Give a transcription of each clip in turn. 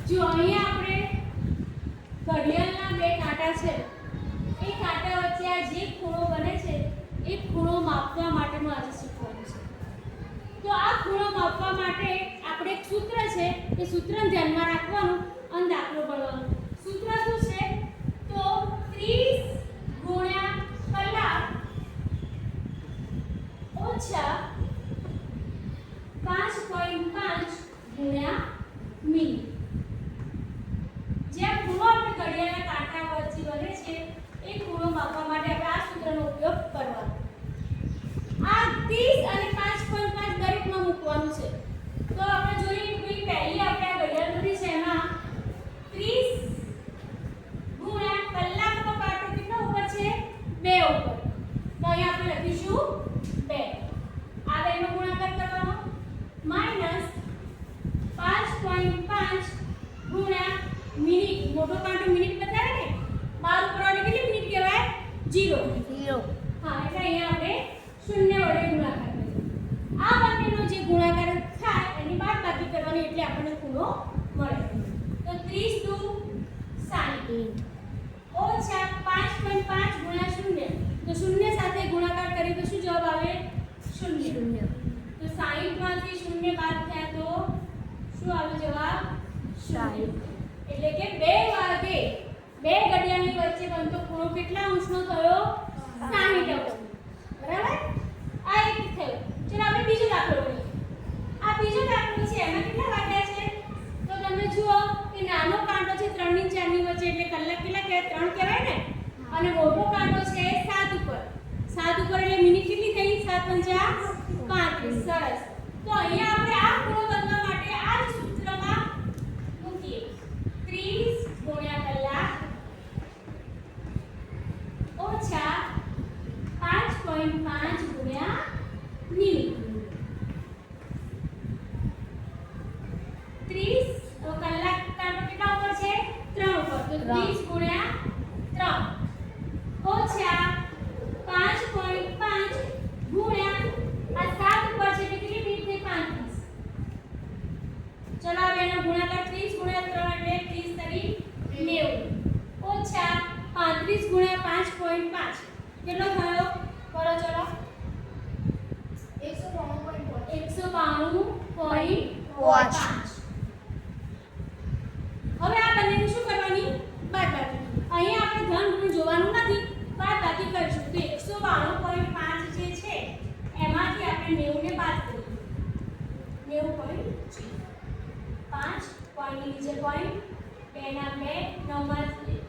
જો અહીંયા આપણે ઘડિયાળના બે કાંટા છે, એ કાંટા વચ્ચે આ જે ખૂણો બને છે એ ખૂણો માપવા માટેનું આજે શીખવાનું છે. તો આ ખૂણો માપવા માટે આપણે એક સૂત્ર છે, એ સૂત્રને ધ્યાનમાં રાખવાનું અને દાખલો ગણવાનો. સૂત્ર શું છે? તો 30 ગુણ્યા કલાક ઓછા 5.5 ગુણ્યા મિનિટ. જે ખૂણો આપણે ઘડિયાળના કાંટા વચ્ચે બને છે એ ખૂણો માપવા માટે આપણે આ સૂત્રનો ઉપયોગ કરવાનો. આ 30 અને 5.5 દરેકમાં મૂકવાનું છે. તો આપણે જોઈએ કે પહેલી આપણે આ ઘડિયાળ દોરી છે એમાં 30 ગુણ્યા કલાકનો કાંટો કેટલો ઉપર છે? 2 ઉપર. તો અહીં આપણે લખીશું 2. આ બેનો ગુણાકાર કરવાનો માઈનસ 5.5 ગુણ્યા મિનિટ. મોટો કાંટો મિનિટ બતાવે ને, 12 ઉપર વાળી કેટલી મિનિટ કહેવાય? 0. હા, એટલે અહીંયા આપણે 0 વડે ગુણાકાર કરીએ. આ બંનેનો જે ગુણાકાર થાય એની બાદબાકી કરવાની એટલે આપણને ખૂણો મળે. તો 30 દુ 60 ઓછા 5.5 ગુણ્યા 0. તો 0 સાથે ગુણાકાર કરીએ તો શું જવાબ આવે? 0. તો 60 માંથી 0 બાદ થયા તો શું આવે જવાબ? 60. એટલે કે 2 વાગે બે ઘડિયાળની વચ્ચે બનતો ખૂણો કેટલા અંશનો થયો? 60 અંશ. બરાબર? આ એક થયો. ચલો આપણે બીજો દાખલો લઈએ. આ બીજો દાખલો છે એમાં કેટલા વાગ્યા છે? તો તમે જુઓ કે નાનો કાંટો છે 3 ની 4 ની વચ્ચે એટલે કલાક કેટલા કહેવાય? 3 કહેવાય ને. અને મોટો કાંટો છે 7 ઉપર. 7 ઉપર એટલે મિનિટ કેટલી થઈ? 7 × 5 = 35. સરસ. તો અહીંયા આપણે આ ખૂણો બનવા માટે આ જ સૂત્રમાં મૂકીએ. 30 ગુણ્યા કલાક ઓછા 5.5 ગુણ્યા મિનિટ. 30 તો કલાક કાંટો કેટલા ઉપર છે? 3 ઉપર. તો 30 ગુણ્યા 3 ઓછા 5.5 ગુણ્યા આ 7 ઉપર છે એટલે કેટલી મિનિટ થઈ? 35. ચલો હવે એનો ગુણાકાર 30 ગુણ્યા 3 એટલે 30 તરી 90 ઓછા 35 ગુણ્યા 5.5 કેટલો થયો? કરો ચલો 192.5. હવે આ બંનેનું શું કરવાની? બાદબાકી. અહીંયા આપણે ધન ઋણ જોવાનું નથી, બાદબાકી કરીશું. તો 192.5 જે છે એમાંથી આપણે 90 ને બાદ કરીએ. 90.5 પોઈન્ટની નીચે પોઈન્ટ 2 ના 2 9 માંથી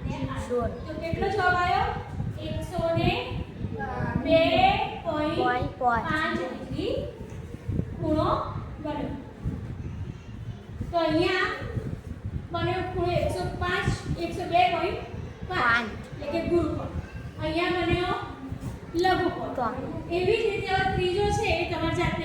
અને 8. તો કેટલો જવાબ આવ્યો? 102.5 ડિગ્રી ખૂણો બન્યો. તો અહીંયા બન્યો ખૂણો 102.5 એટલે કે ગુરુકોણ. અહીંયા બન્યો લઘુકોણ. એવી જ રીતે ત્રીજો છે એ તમારી જાતે